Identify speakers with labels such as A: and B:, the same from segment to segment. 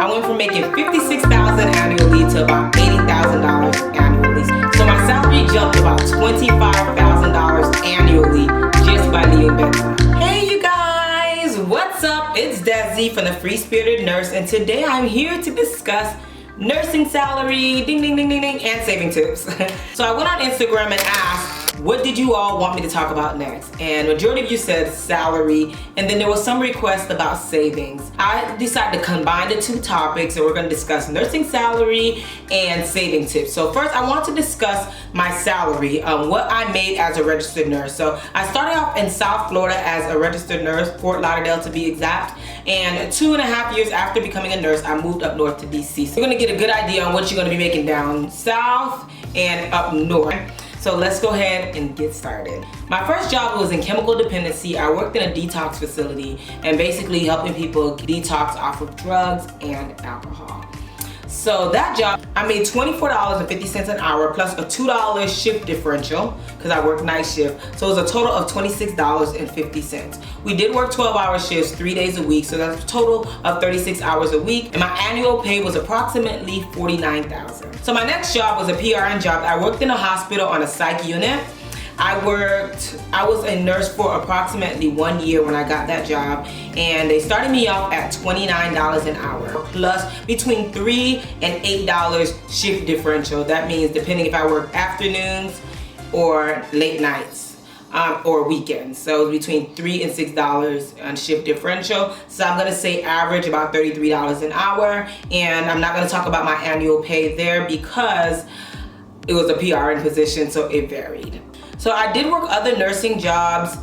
A: I went from making $56,000 annually to about $80,000 annually. So my salary jumped about $25,000 annually just by leaving bedside. Hey you guys, what's up? It's Desi from the Free Spirited Nurse, and today I'm here to discuss nursing salary, ding ding ding ding ding, and saving tips. So I went on Instagram and asked, what did you all want me to talk about next? And majority of you said salary, and then there was some requests about savings. I decided to combine the two topics, and we're going to discuss nursing salary and saving tips. So first, I want to discuss my salary, what I made as a registered nurse. So I started off in South Florida as a registered nurse, Fort Lauderdale to be exact, and 2.5 years after becoming a nurse, I moved up north to DC. So you're going to get a good idea on what you're going to be making down south and up north. So let's go ahead and get started. My first job was in chemical dependency. I worked in a detox facility and basically helping people detox off of drugs and alcohol. So that job, I made $24.50 an hour plus a $2 shift differential because I worked night shift. So it was a total of $26.50. We did work 12-hour shifts 3 days a week, so that's a total of 36 hours a week. And my annual pay was approximately $49,000. So my next job was a PRN job. I worked in a hospital on a psych unit. I was a nurse for approximately 1 year when I got that job, and they started me off at $29 an hour plus between $3 and $8 shift differential. That means depending if I work afternoons or late nights or weekends. So it was between $3 and $6 on shift differential. So I'm gonna say average about $33 an hour, and I'm not gonna talk about my annual pay there because it was a PRN position, so it varied. So I did work other nursing jobs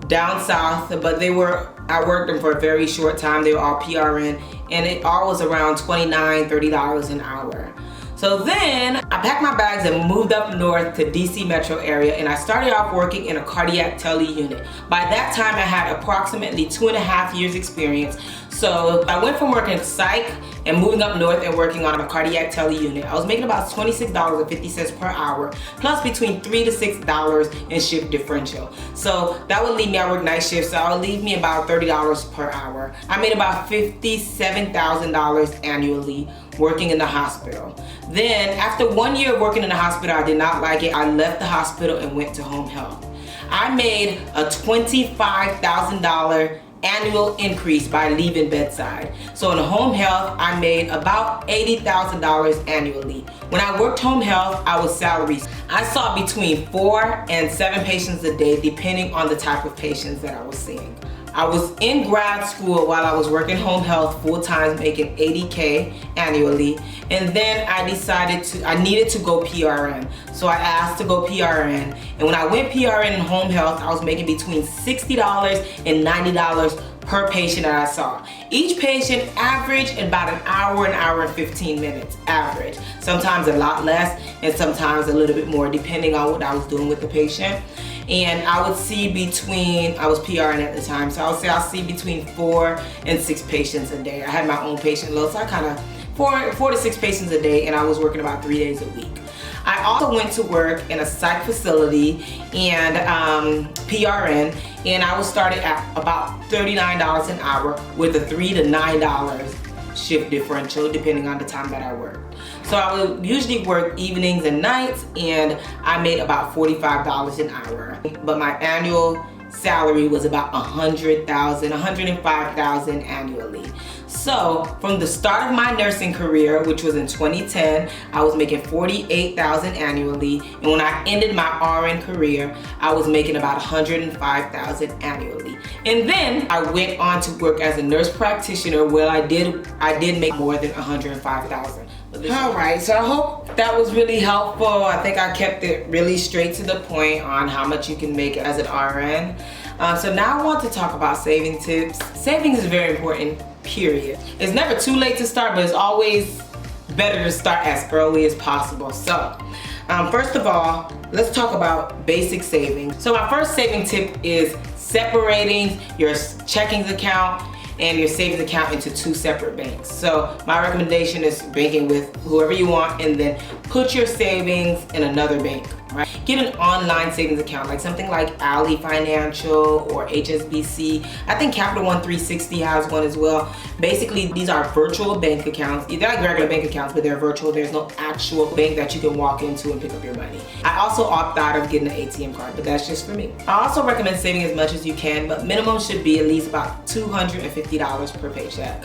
A: down south, but I worked them for a very short time. They were all PRN, and it all was around $29, $30 an hour. So then I packed my bags and moved up north to DC metro area, and I started off working in a cardiac tele unit. By that time I had approximately 2.5 years experience. So I went from working psych and moving up north and working on a cardiac tele unit. I was making about $26.50 per hour plus between $3 to $6 in shift differential. So that would leave me, I work night shift, so that would leave me about $30 per hour. I made about $57,000 annually working in the hospital. Then after 1 year of working in the hospital, I did not like it. I left the hospital and went to home health. I made a $25,000 annual increase by leaving bedside. So in home health, I made about $80,000 annually. When I worked home health, I was salaried. I saw between 4 and 7 patients a day, depending on the type of patients that I was seeing. I was in grad school while I was working home health full time, making $80K annually, and then I decided I needed to go PRN. So I asked to go PRN, and when I went PRN in home health, I was making between $60 and $90 per patient that I saw. Each patient averaged about an hour and 15 minutes average. Sometimes a lot less and sometimes a little bit more depending on what I was doing with the patient. And I would see I was PRN at the time, so I would say I'll see between 4 and 6 patients a day. I had my own patient load, so I kind of 4 to 6 patients a day, and I was working about 3 days a week. I also went to work in a psych facility and PRN, and I was started at about $39 an hour with a $3 to $9 shift differential depending on the time that I worked. So I would usually work evenings and nights, and I made about $45 an hour. But my annual salary was about $105,000 annually. So from the start of my nursing career, which was in 2010, I was making $48,000 annually, and when I ended my RN career, I was making about $105,000 annually. And then I went on to work as a nurse practitioner, where I did make more than $105,000. Alright, so I hope that was really helpful. I think I kept it really straight to the point on how much you can make as an RN. So now I want to talk about saving tips. Savings is very important, period. It's never too late to start, but it's always better to start as early as possible. So first of all, let's talk about basic saving. So my first saving tip is separating your checking account and your savings account into 2 separate banks. So my recommendation is banking with whoever you want, and then put your savings in another bank. right? Get an online savings account, like something like Ally Financial or HSBC. I think Capital One 360 has one as well. Basically, these are virtual bank accounts. They're like regular bank accounts, but they're virtual. There's no actual bank that you can walk into and pick up your money. I also opt out of getting an ATM card, but that's just for me. I also recommend saving as much as you can, but minimum should be at least about $250 per paycheck.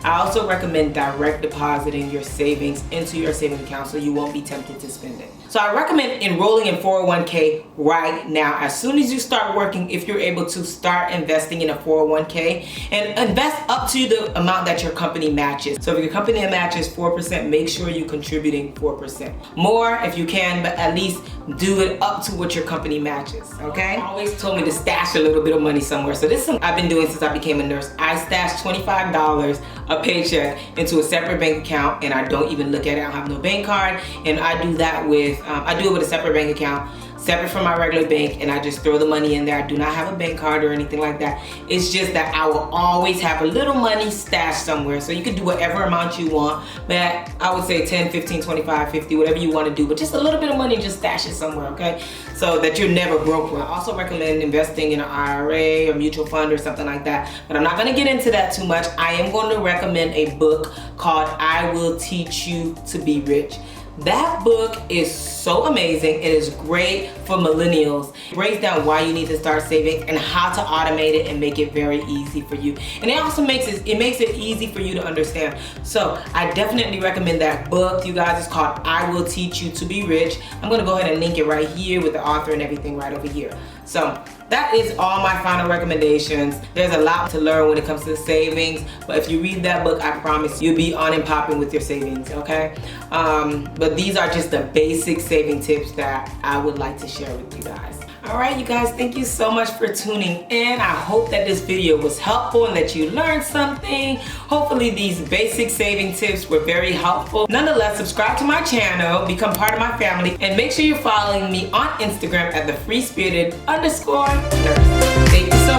A: I also recommend direct depositing your savings into your savings account so you won't be tempted to spend it. So I recommend enrolling in 401k right now. As soon as you start working, if you're able to start investing in a 401k and invest up to the amount that your company matches. So if your company matches 4%, make sure you're contributing 4%. More if you can, but at least do it up to what your company matches, okay? Always told me to stash a little bit of money somewhere. So this is something I've been doing since I became a nurse. I stash $25 a paycheck into a separate bank account, and I don't even look at it. I don't have no bank card, and I do that with, I do it with a separate bank account, separate from my regular bank, and I just throw the money in there. I do not have a bank card or anything like that. It's just that I will always have a little money stashed somewhere. So you can do whatever amount you want, but I would say 10, 15, 25, 50, whatever you want to do, but just a little bit of money, just stash it somewhere, okay? So that you're never broke. I also recommend investing in an IRA or mutual fund or something like that, but I'm not going to get into that too much. I am going to recommend a book called I Will Teach You to Be Rich. That book is so amazing. It is great for millennials. It breaks down why you need to start saving and how to automate it and make it very easy for you. And it also makes it easy for you to understand. So I definitely recommend that book, you guys. It's called I Will Teach You to Be Rich. I'm gonna go ahead and link it right here with the author and everything right over here. So that is all my final recommendations. There's a lot to learn when it comes to savings, but if you read that book, I promise you'll be on and popping with your savings, okay? But these are just the basic saving tips that I would like to share with you guys. All right, you guys, thank you so much for tuning in. I hope that this video was helpful and that you learned something. Hopefully these basic saving tips were very helpful. Nonetheless, subscribe to my channel, become part of my family, and make sure you're following me on Instagram at @thefreespirited_nurse. Thank you so much.